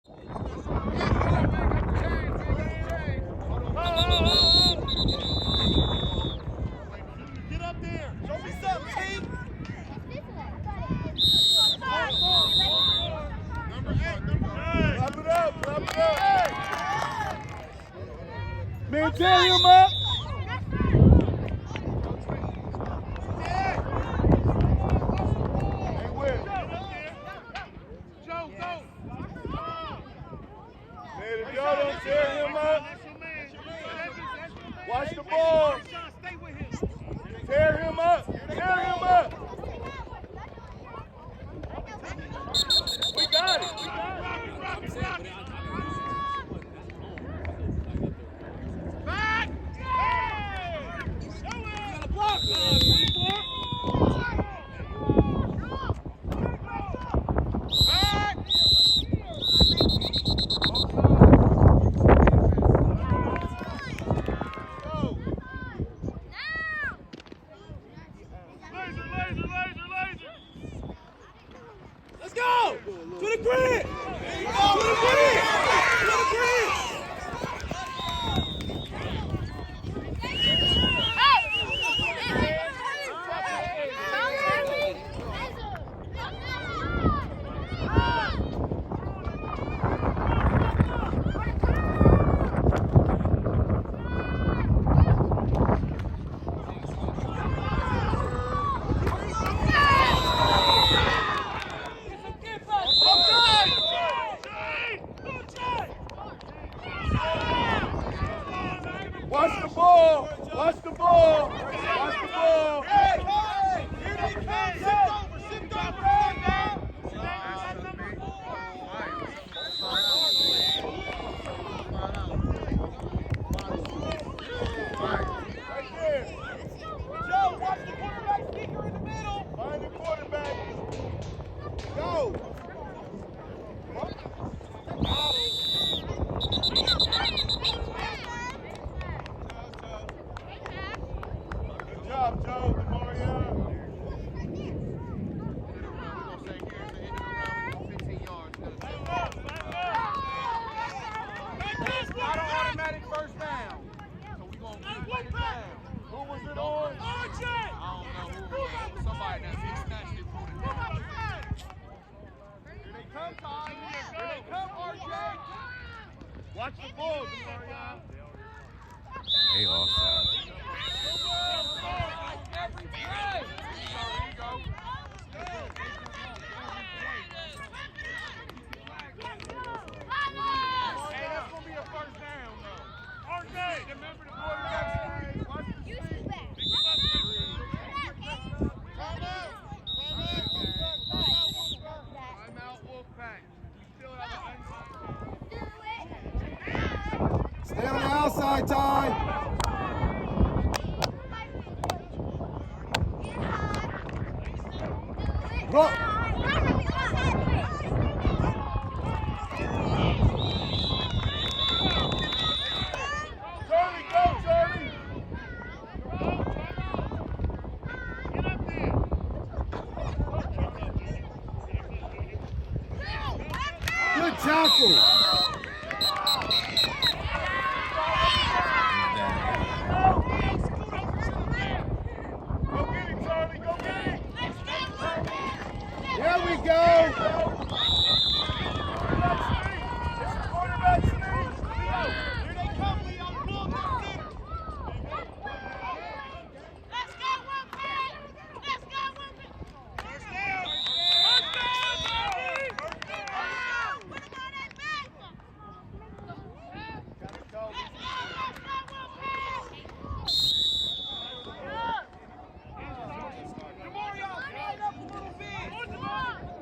Get up there. Show me something, T. Number 8. Clap it up. Clap it up. Man, tear him up. Watch the ball. Tear him up. Tear him up. We got it. Back. Got a block. Watch the ball! Watch the ball! Watch the ball! Hey! Here they come! Shift over! Shift over! Right there! Joe, watch the quarterback speaker in the middle! Find the quarterback! Go! Good job, Joe. Demaria. Not an automatic first down. So we're going to play it down. Who was it on? I don't know who it was. Somebody that snatched it from the down. Here they come, Ty. Here they come, RJ. Watch the ball, Demaria. They offside. Every play. Here you go. Hey, that's going to be a first down, though. RJ, remember the quarterback screen. Watch the screen. Time out, Wolfpack. We still have an Stay on the outside, Ty. Go. Charlie, go, Charlie. Get up there. Good tackle. Go get it, Charlie. Go get it. There we go. It's the quarterback sneak. Leo, here they come, Leo. Pull that center. Let's go, Wolfpack! Let's go, Wolfpack! First down. First down, baby! Put it on that back! Gotta go. Let's go, Wolfpack! Demario, line up a little bit. Let's go, Wolfpack!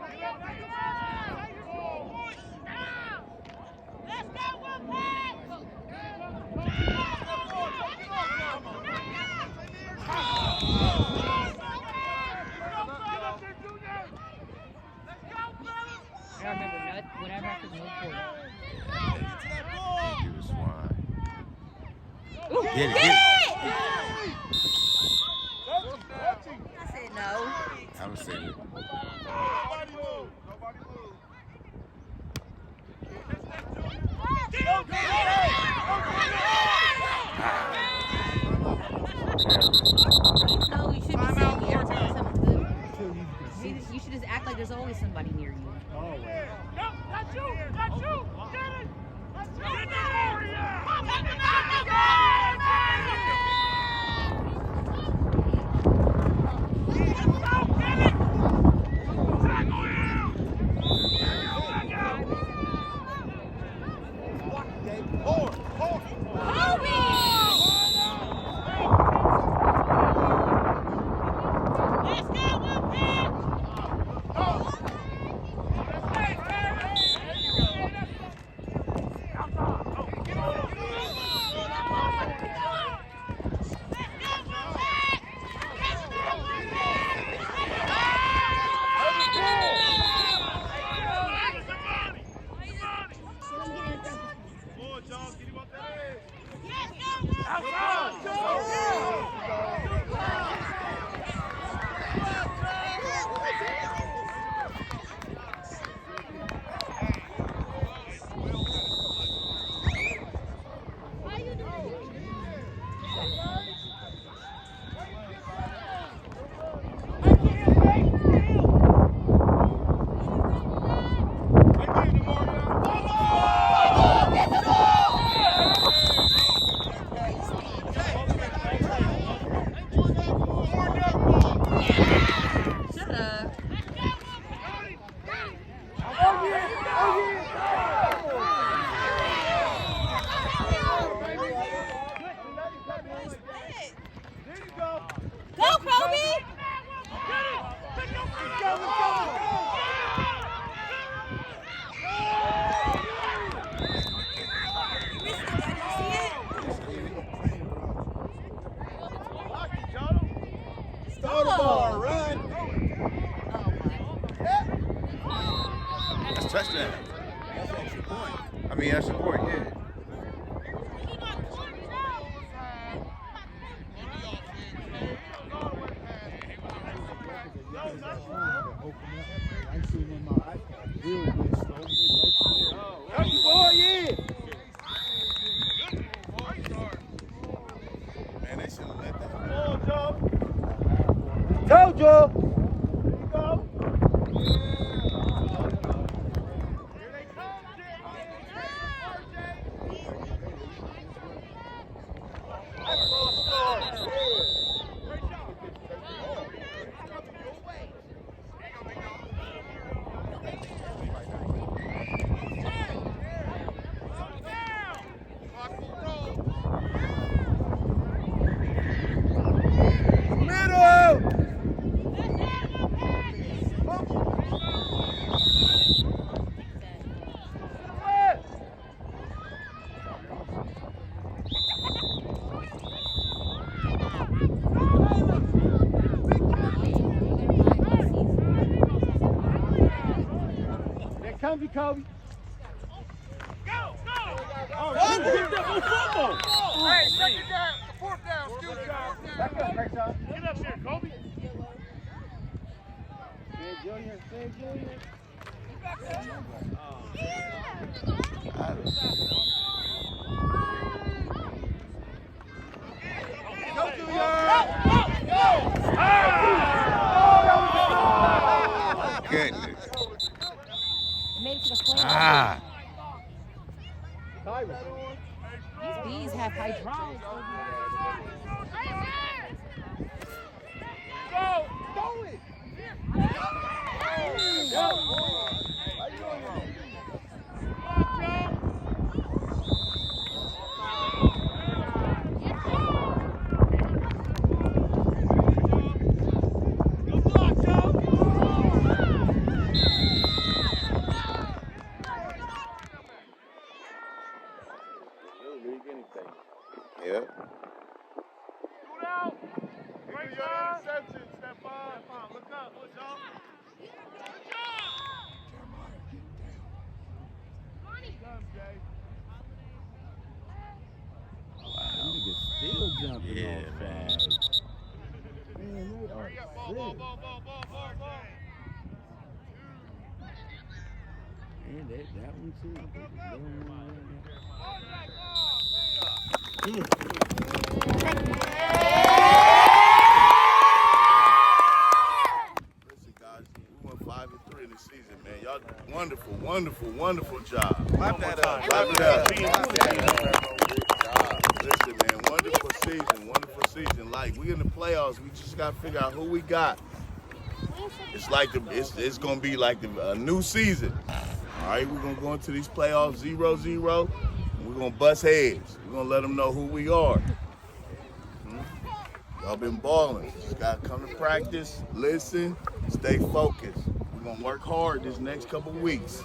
I remember whenever I could move forward. You was swine. Get it, Get get it. it! Touch him. I said no. I would say it. Nobody move. Nobody move. No, you should be saying the air time something good. You should just act like there's always somebody near you. Shut up. Go, Kobe! Start the ball, run. That's touchdown. I mean, that's a point, yeah. I seen in my iPad. Real good, slow. That's the ball, yeah. Man, they should have let that. Told you. Comfy, Kobe. Hey, second down, fourth down, excuse me. Back up, Craig Shaw. Get up here, Kobe. Junior. Go, Goodness. Made it to the plane. Ah. These bees have hydraulics. Go, throw it. Yeah. Shoot out. Right side. Interception. Step on. Look up. Good job. Still jumping Yeah, on man. fast. Man, they are Hurry up. Ball. He And that one too. They don't want Listen, guys, we went 5-3 in the season, man. Y'all wonderful, wonderful, wonderful job. Clap that up. Clap it up. Listen, man, wonderful season, wonderful season. Like, we in the playoffs, we just got to figure out who we got. It's like it's gonna be like a new season. All right, we're gonna go into these playoffs 0-0. And we're gonna bust heads. We're gonna let them know who we are. Y'all been balling. Just gotta come to practice, listen, stay focused. We're gonna work hard this next couple weeks.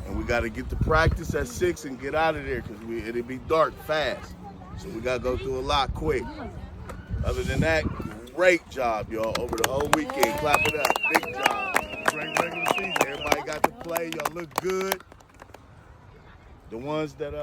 And we gotta get to practice at 6 and get out of there because it'll be dark fast. So we gotta go through a lot quick. Other than that, great job, y'all, over the whole weekend. Clap it up. Big job. Great regular season. Everybody got to play. Y'all look good. The ones that